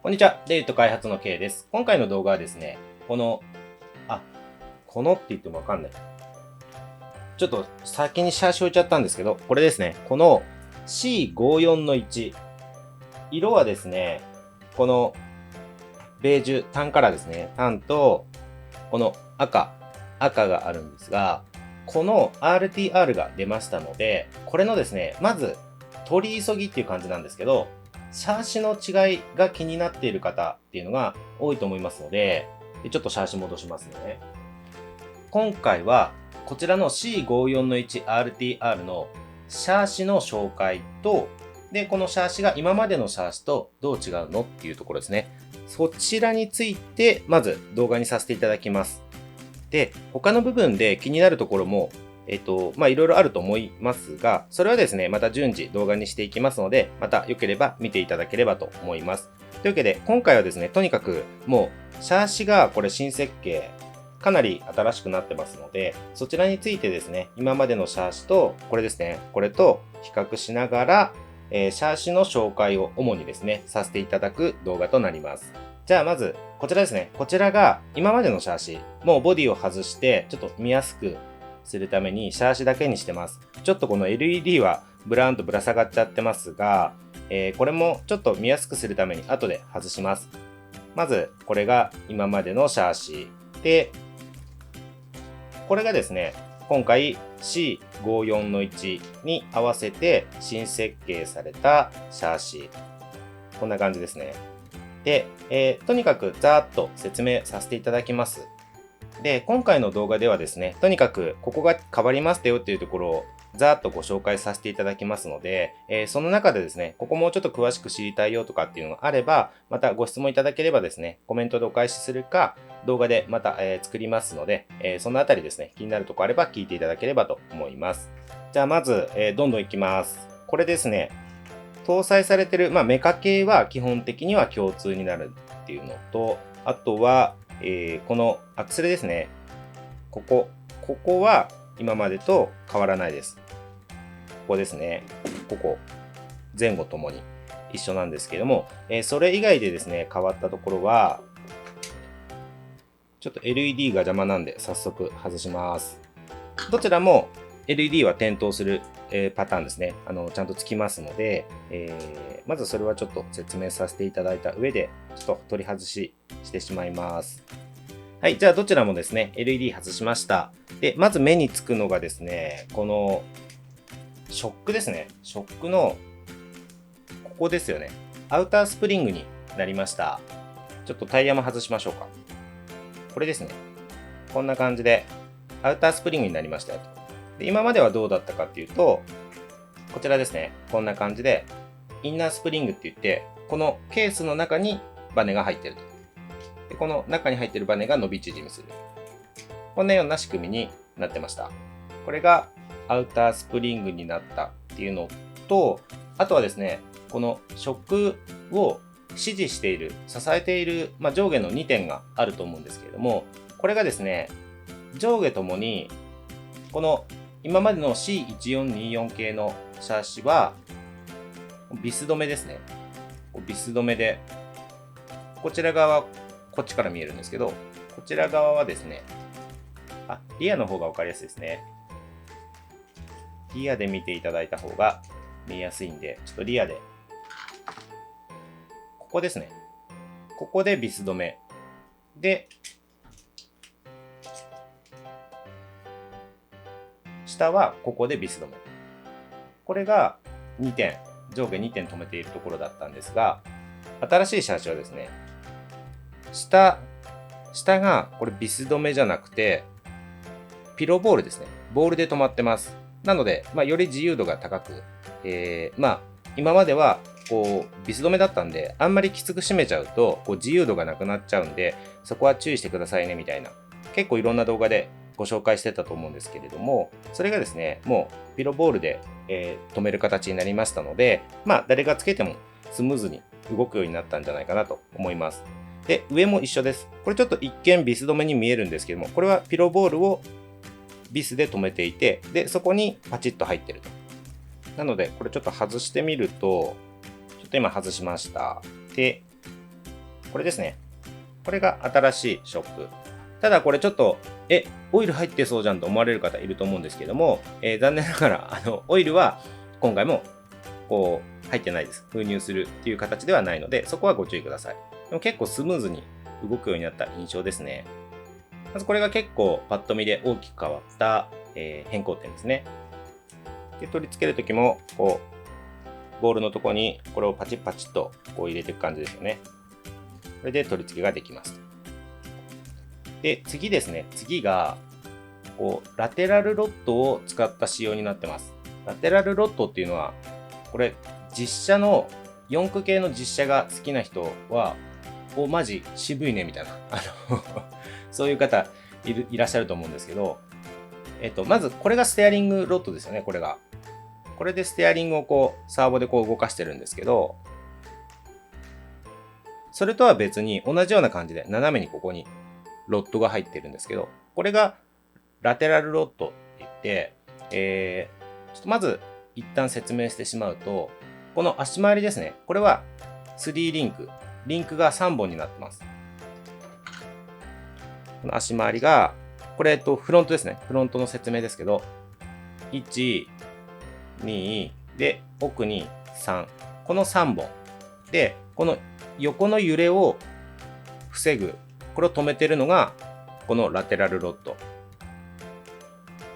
こんにちは、デイビット開発の K です。今回の動画はですね、このって言ってもわかんない。ちょっと先にシャーシ置いちゃったんですけど、これですね、この C54-1。色はですね、このベージュ、タンカラーですね。タンと、この赤があるんですが、この RTR が出ましたので、これのですね、まず取り急ぎっていう感じなんですけど、シャーシの違いが気になっている方っていうのが多いと思いますので、ちょっとシャーシ戻しますね。今回はこちらの C54-1RTR のシャーシの紹介と、で、このシャーシが今までのシャーシとどう違うのっていうところですね。そちらについてまず動画にさせていただきます。で、他の部分で気になるところもいろいろあると思いますが、それはですね、また順次動画にしていきますので、また良ければ見ていただければと思います。というわけで、今回はですね、とにかくもう、シャーシがこれ新設計、かなり新しくなってますので、そちらについてですね、今までのシャーシと、これですね、これと比較しながら、シャーシの紹介を主にですね、させていただく動画となります。じゃあまず、こちらですね。こちらが今までのシャーシ、もうボディを外して、ちょっと見やすくするためにシャーシだけにしてます。ちょっとこの LED はブラーンとぶら下がっちゃってますが、これもちょっと見やすくするために後で外します。まず、これが今までのシャーシで、これがですね、今回 C54-1 に合わせて新設計されたシャーシ。こんな感じですね。で、とにかくざーっと説明させていただきます。で、今回の動画ではですね、とにかくここが変わりましたよっていうところをざーっとご紹介させていただきますので、その中でですね、ここもうちょっと詳しく知りたいよとかっていうのがあれば、またご質問いただければですね、コメントでお返しするか、動画でまた、作りますので、そのあたりですね、気になるところあれば聞いていただければと思います。じゃあまず、どんどんいきます。これですね、搭載されてる、メカ系は基本的には共通になるっていうのと、あとは、このアクセルですね。ここは今までと変わらないです。ここですね。ここ、前後ともに一緒なんですけども、それ以外でですね、変わったところは、ちょっと LED が邪魔なんで早速外します。どちらも LED は点灯するパターンですね。ちゃんとつきますので、まずそれはちょっと説明させていただいた上で、ちょっと取り外ししてしまいます。はい、じゃあどちらもですね、LED 外しました。で、まず目につくのがですね、このショックですね。ショックのここですよね。アウタースプリングになりました。ちょっとタイヤも外しましょうか。これですね。こんな感じでアウタースプリングになりましたよと。で、今まではどうだったかっていうと、こちらですね。こんな感じで、インナースプリングって言って、このケースの中にバネが入ってると。で、この中に入ってるバネが伸び縮みする。こんなような仕組みになってました。これがアウタースプリングになったっていうのと、あとはですね、このショックを支持している、支えている、上下の2点があると思うんですけれども、これがですね、上下ともに、この今までの C1424 系のシャーシは、ビス止めですね。ビス止めで、こちら側はこっちから見えるんですけど、こちら側はですね、リアの方が分かりやすいですね。リアで見ていただいた方が見えやすいんで、ちょっとリアで。ここですね。ここでビス止め。で、下はここでビス止め。これが2点、上下2点止めているところだったんですが、新しいシャーシはですね、下がこれビス止めじゃなくて、ピロボールですね。ボールで止まってます。なので、より自由度が高く、今まではビス止めだったんで、あんまりきつく締めちゃうと自由度がなくなっちゃうんで、そこは注意してくださいねみたいな、結構いろんな動画でご紹介してたと思うんですけれども、それがですね、もうピロボールで、止める形になりましたので、誰がつけてもスムーズに動くようになったんじゃないかなと思います。で、上も一緒です。これちょっと一見ビス止めに見えるんですけども、これはピロボールをビスで止めていて、で、そこにパチッと入ってると。なので、これちょっと外してみると、ちょっと今外しました。で、これですね。これが新しいショップ。ただこれちょっと、オイル入ってそうじゃんと思われる方いると思うんですけども、残念ながら、オイルは今回も、こう、入ってないです。封入するっていう形ではないので、そこはご注意ください。でも結構スムーズに動くようになった印象ですね。まずこれが結構パッと見で大きく変わった、変更点ですね。で、取り付けるときも、こう、ボールのところにこれをパチッパチッとこう入れていく感じですよね。これで取り付けができます。で、次ですね。次が、こう、ラテラルロッドを使った仕様になってます。ラテラルロッドっていうのは、これ、実写の、4駆系の実写が好きな人は、マジ渋いねみたいな、そういう方いらっしゃると思うんですけど、まずこれがステアリングロッドですよね、これが。これでステアリングをこう、サーボでこう動かしてるんですけど、それとは別に同じような感じで斜めにここにロッドが入ってるんですけど、これがラテラルロッドって言って、ちょっとまず一旦説明してしまうと、この足回りですね。これは3リンク。リンクが3本になってます。この足回りが、これ、フロントですね。フロントの説明ですけど、1、2、で、奥に3。この3本。で、この横の揺れを防ぐ。これを止めてるのが、このラテラルロッド。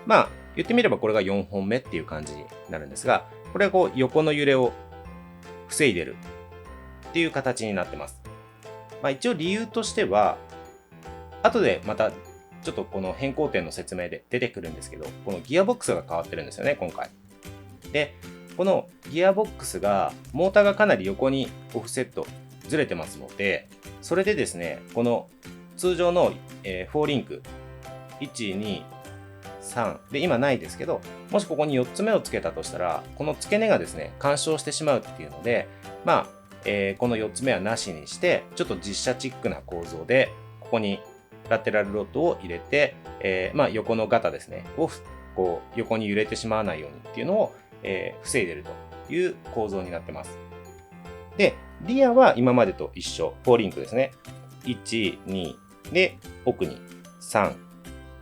まあ、言ってみればこれが4本目っていう感じになるんですが、これはこう横の揺れを防いでるっていう形になってます。まあ、一応理由としては、後でまたちょっとこの変更点の説明で出てくるんですけど、このギアボックスが変わってるんですよね、今回。で、このギアボックスが、モーターがかなり横にオフセットずれてますので、それでですね、この通常の4リンク、1、2、3で今ないですけど、もしここに4つ目をつけたとしたら、この付け根がですね、干渉してしまうっていうので、まあ、この4つ目はなしにして、ちょっと実写チックな構造で、ここにラテラルロッドを入れて、まあ、横のガタですね、をこう横に揺れてしまわないようにっていうのを、防いでいるという構造になってます。で、リアは今までと一緒、4リンクですね。1、2で、奥に3、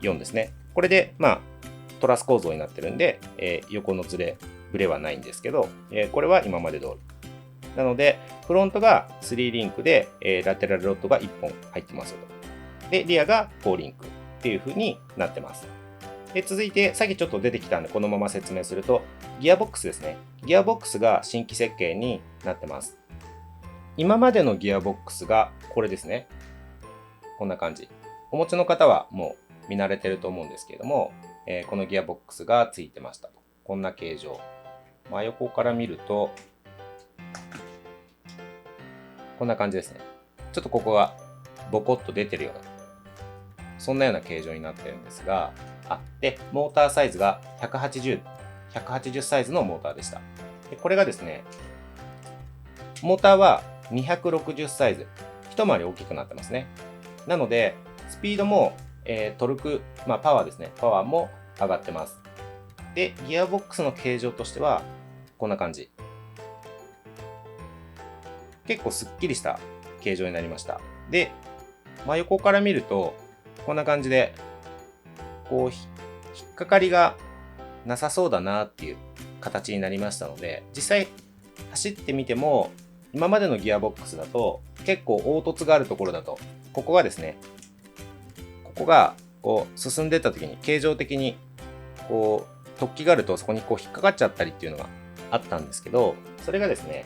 4ですね。これで、まあ、トラス構造になってるんで、横のブレはないんですけど、これは今まで通り。なので、フロントが3リンクで、ラテラルロッドが1本入ってますよと。で、リアが4リンクっていう風になってます。で、続いて、さっきちょっと出てきたんで、このまま説明すると、ギアボックスですね。ギアボックスが新規設計になってます。今までのギアボックスがこれですね。こんな感じ。お持ちの方はもう見慣れてると思うんですけれども、このギアボックスがついてましたと。こんな形状。真横から見ると、こんな感じですね。ちょっとここがボコッと出てるような、そんなような形状になってるんですが、で、モーターサイズが180サイズのモーターでした。でこれがですね、モーターは260サイズ。一回り大きくなってますね。なので、スピードも、トルク、パワーですね。パワーも上がってます。で、ギアボックスの形状としては、こんな感じ。結構すっきりした形状になりました。で、真横から見ると、こんな感じで、こう、引っかかりがなさそうだなっていう形になりましたので、実際走ってみても、今までのギアボックスだと、結構凹凸があるところだと、ここがですね、ここがこう進んでった時に形状的にこう突起があるとそこにこう引っかかっちゃったりっていうのがあったんですけど、それがですね、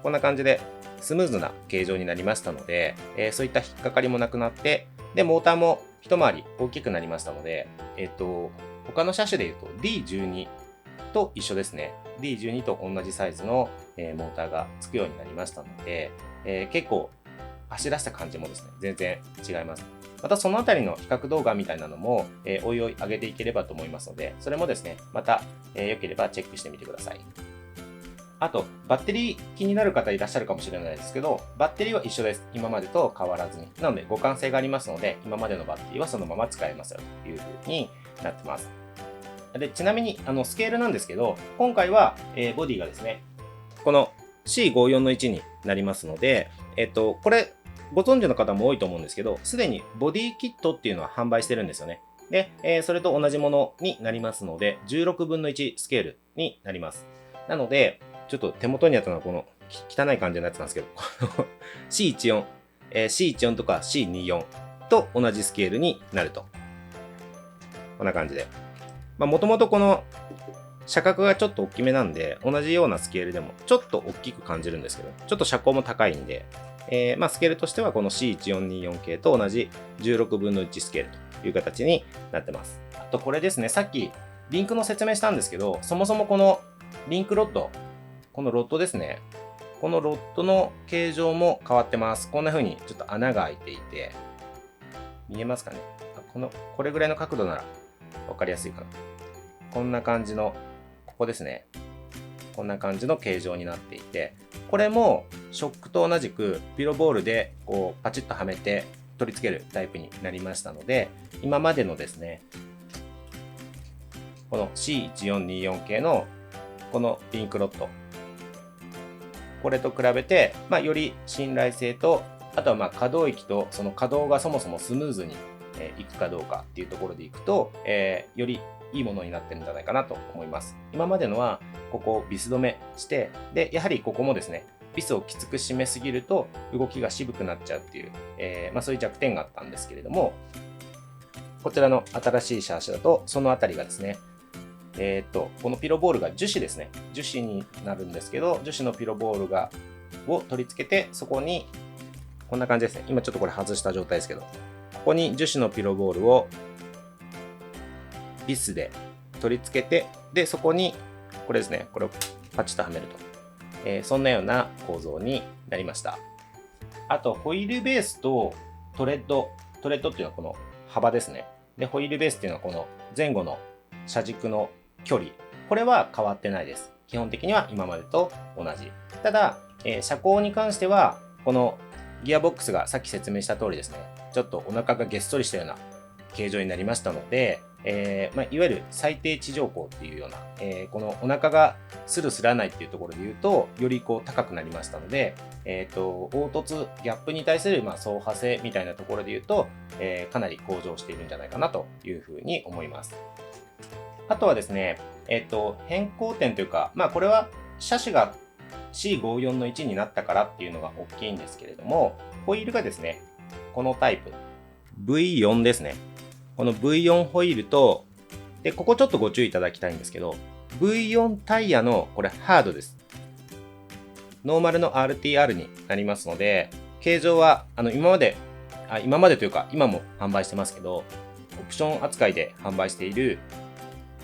こんな感じでスムーズな形状になりましたので、そういった引っかかりもなくなって、で、モーターも一回り大きくなりましたので、他の車種で言うと D12 と一緒ですね。D12 と同じサイズの、モーターがつくようになりましたので、結構走らせた感じもですね、全然違います。またそのあたりの比較動画みたいなのも、おいおい上げていければと思いますので、それもですね、また、良ければチェックしてみてください。あと、バッテリー気になる方いらっしゃるかもしれないですけど、バッテリーは一緒です。今までと変わらずに。なので、互換性がありますので、今までのバッテリーはそのまま使えますよという風になってます。で、ちなみに、スケールなんですけど、今回は、ボディがですね、この C54 の1になりますので、これ、ご存知の方も多いと思うんですけど、すでにボディキットっていうのは販売してるんですよね。で、それと同じものになりますので、16分の1スケールになります。なので、ちょっと手元にあったのはこの汚い感じのやつなんですけど、C14、C14 とか C24 と同じスケールになると。こんな感じで。もともとこの車格がちょっと大きめなんで、同じようなスケールでもちょっと大きく感じるんですけど、ちょっと車高も高いんで、スケールとしてはこの C1424 系と同じ16分の1スケールという形になってます。あとこれですね、さっきリンクの説明したんですけど、そもそもこのリンクロッド、このロッドですね。このロッドの形状も変わってます。こんな風にちょっと穴が開いていて、見えますかね。これぐらいの角度なら分かりやすいかな。こんな感じの、ここですね。こんな感じの形状になっていて、これもショックと同じくピロボールでこうパチッとはめて取り付けるタイプになりましたので、今までのですね、この C1424 系のこのリンクロッド、これと比べて、より信頼性と、あとは可動域とその稼働がそもそもスムーズにいくかどうかっていうところでいくと、よりいいものになってるんじゃないかなと思います。今までのはここをビス止めして、でやはりここもですね、ビスをきつく締めすぎると動きが渋くなっちゃうっていう、そういう弱点があったんですけれども、こちらの新しいシャーシだとそのあたりがですね、このピロボールが樹脂ですね。樹脂になるんですけど、樹脂のピロボールを取り付けて、そこに、こんな感じですね。今ちょっとこれ外した状態ですけど、ここに樹脂のピロボールをビスで取り付けて、で、そこに、これですね、これをパチッとはめると。そんなような構造になりました。あと、ホイールベースとトレッドっていうのはこの幅ですね。で、ホイールベースっていうのはこの前後の車軸の距離、これは変わってないです。基本的には今までと同じ。ただ、車高に関しては、このギアボックスがさっき説明した通りですね、ちょっとお腹がげっそりしたような形状になりましたので、いわゆる最低地上高っていうような、このお腹がスルスらないっていうところで言うと、よりこう高くなりましたので、凹凸、ギャップに対する走破性みたいなところで言うと、かなり向上しているんじゃないかなというふうに思います。あとはですね、変更点というか、これは車種が C54 の1になったからっていうのが大きいんですけれども、ホイールがですね、このタイプ、V4 ですね。この V4 ホイールと、で、ここちょっとご注意いただきたいんですけど、V4 タイヤの、これハードです。ノーマルの RTR になりますので、形状は、今までというか、今も販売してますけど、オプション扱いで販売している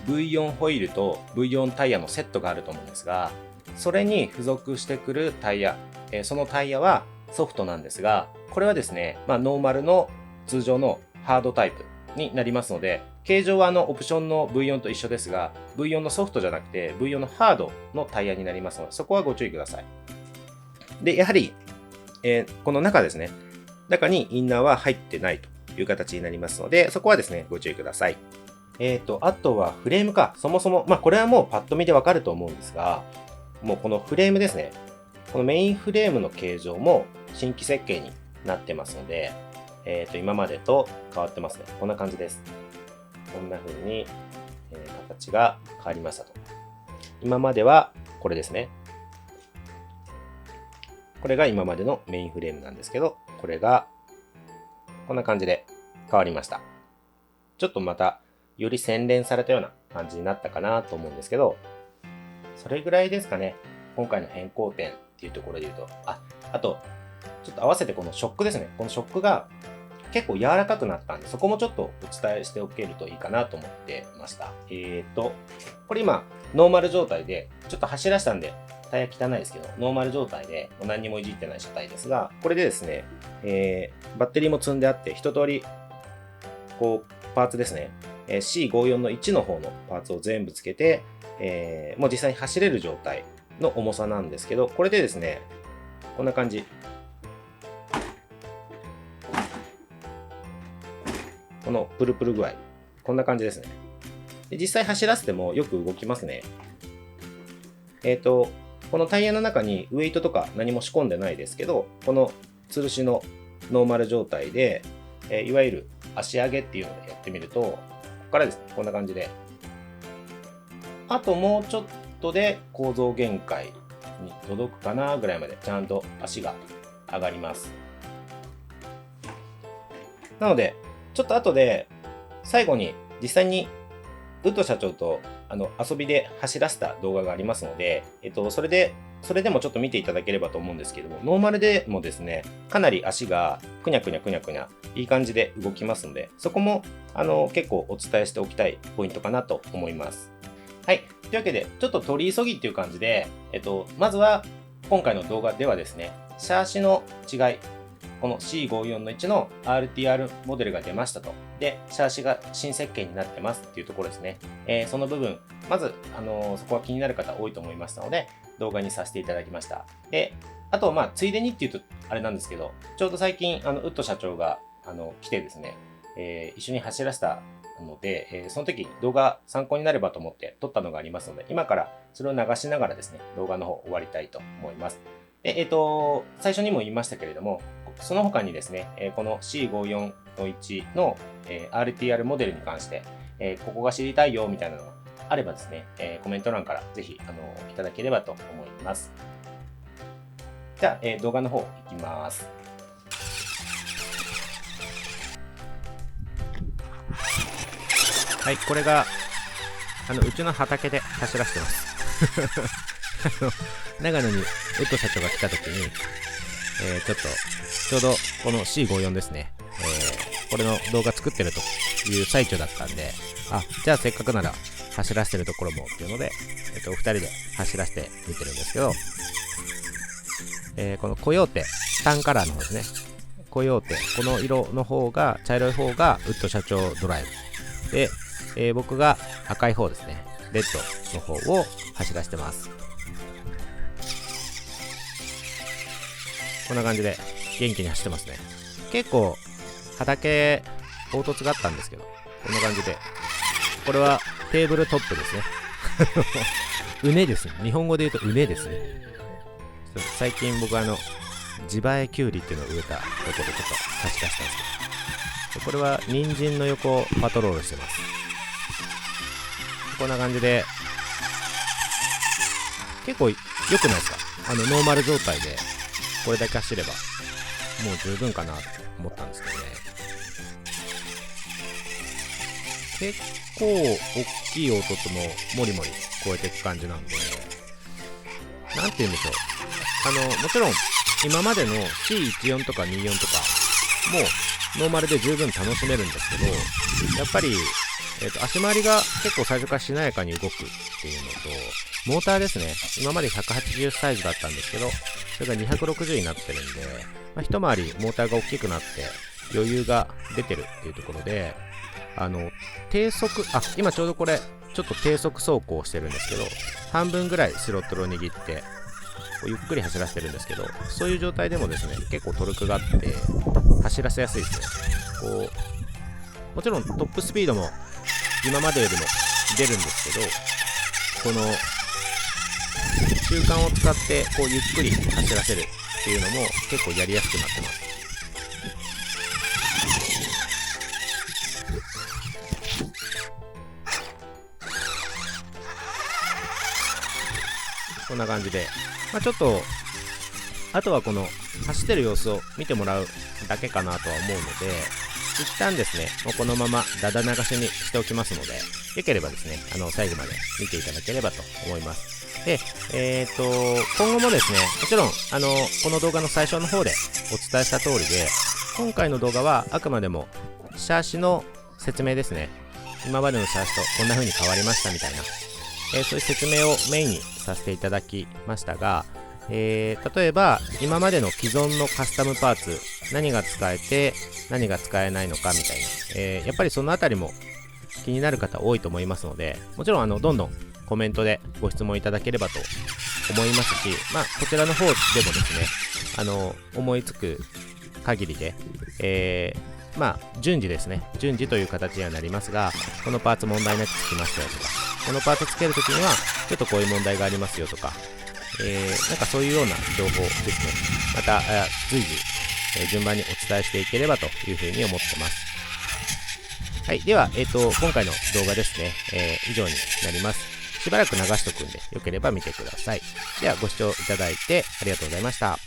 V4 ホイールと V4 タイヤのセットがあると思うんですが、それに付属してくるタイヤ、そのタイヤはソフトなんですが、これはですね、ノーマルの通常のハードタイプになりますので、形状はオプションの V4 と一緒ですが、V4 のソフトじゃなくて V4 のハードのタイヤになりますので、そこはご注意ください。で、やはり、この中ですね、中にインナーは入ってないという形になりますので、そこはですね、ご注意ください。あとはフレームか。そもそも、これはもうパッと見でわかると思うんですが、もうこのフレームですね。このメインフレームの形状も新規設計になってますので、今までと変わってますね。こんな感じです。こんな風に、形が変わりましたと。今まではこれですね。これが今までのメインフレームなんですけど、これがこんな感じで変わりました。ちょっとまたより洗練されたような感じになったかなと思うんですけど、それぐらいですかね。今回の変更点っていうところで言うと、あと、ちょっと合わせてこのショックですね。このショックが結構柔らかくなったんで、そこもちょっとお伝えしておけるといいかなと思ってました。これ今、ノーマル状態で、ちょっと走らしたんで、タイヤ汚いですけど、ノーマル状態で何にもいじってない車体ですが、これでですね、バッテリーも積んであって、一通り、こう、パーツですね、C54 の1の方のパーツを全部つけて、もう実際に走れる状態の重さなんですけど、これでですね、こんな感じ。このプルプル具合。こんな感じですね。で実際走らせてもよく動きますね。このタイヤの中にウェイトとか何も仕込んでないですけど、この吊るしのノーマル状態で、いわゆる足上げっていうのでやってみると、ここからですね、こんな感じで、あともうちょっとで構造限界に届くかなぐらいまでちゃんと足が上がります。なので、ちょっと後で最後に実際にウッド社長と遊びで走らせた動画がありますので、それでもちょっと見ていただければと思うんですけども、ノーマルでもですね、かなり足がくにゃくにゃくにゃくにゃいい感じで動きますので、そこも結構お伝えしておきたいポイントかなと思います。はい。というわけで、ちょっと取り急ぎっていう感じで、まずは今回の動画ではですね、シャーシの違い、この C54 の1の RTR モデルが出ましたと。で、シャーシが新設計になってますっていうところですね。その部分、まず、そこは気になる方多いと思いますので、動画にさせていただきました。で、あと、ついでにっていうとあれなんですけど、ちょうど最近、ウッド社長が、来てですね、一緒に走らせたので、その時動画参考になればと思って撮ったのがありますので、今からそれを流しながらですね、動画の方終わりたいと思います。で、最初にも言いましたけれども、その他にですね、この C54 の1の RTR モデルに関して、ここが知りたいよみたいなのがあればですね、コメント欄からぜひいただければと思います。じゃあ、動画の方いきます。はい、これがうちの畑で走らせてます長野にウッド社長が来た時に、ちょうどこの C54 ですね、これの動画作ってるという最中だったんで、じゃあせっかくなら走らせてるところもっていうので、2人で走らせてみてるんですけど、このコヨーテ、タンカラーの方ですね。コヨーテ、この色の方が、茶色い方がウッド社長ドライブ。で、僕が赤い方ですね。レッドの方を走らせてます。こんな感じで元気に走ってますね。結構畑凹凸があったんですけど、こんな感じで。これはテーブルトップですね。うねですね。日本語で言うとうねですね。最近僕自前キュウリっていうのを植えたところでちょっと走らせたんですけど、これは人参の横をパトロールしてます。こんな感じで、結構良くないですか？ノーマル状態でこれだけ走ればもう十分かなと思ったんですけどね。結構大きい音とももりもり超えていく感じなんで、なんて言うんでしょう。もちろん今までの C14 とか24とかもノーマルで十分楽しめるんですけど、やっぱり、足回りが結構最初からしなやかに動くっていうのと、モーターですね。今まで180サイズだったんですけど、それが260になってるんで、一回りモーターが大きくなって余裕が出てるっていうところで、低速、今ちょうどこれ、ちょっと低速走行してるんですけど、半分ぐらいスロットルを握って、ゆっくり走らせてるんですけど、そういう状態でもですね、結構トルクがあって、走らせやすいですね。もちろんトップスピードも今までよりも出るんですけど、この中間を使ってゆっくり走らせるっていうのも結構やりやすくなってます。こんな感じで、ちょっとあとはこの走ってる様子を見てもらうだけかなとは思うので、一旦ですね、もうこのままダダ流しにしておきますので、よければですね、最後まで見ていただければと思います。で、今後もですね、もちろん、この動画の最初の方でお伝えした通りで、今回の動画はあくまでもシャーシの説明ですね。今までのシャーシとこんな風に変わりましたみたいな、そういう説明をメインにさせていただきましたが、例えば今までの既存のカスタムパーツ、何が使えて何が使えないのかみたいな、やっぱりそのあたりも気になる方多いと思いますので、もちろんどんどんコメントでご質問いただければと思いますし、こちらの方でもですね、思いつく限りで、順次ですね、順次という形にはなりますが、このパーツ問題なくつきましたよとか、このパーツつけるときにはちょっとこういう問題がありますよとか、なんかそういうような情報ですね。また、随時、順番にお伝えしていければというふうに思ってます。はい。では、今回の動画ですね、以上になります。しばらく流しとくんで、よければ見てください。では、ご視聴いただいてありがとうございました。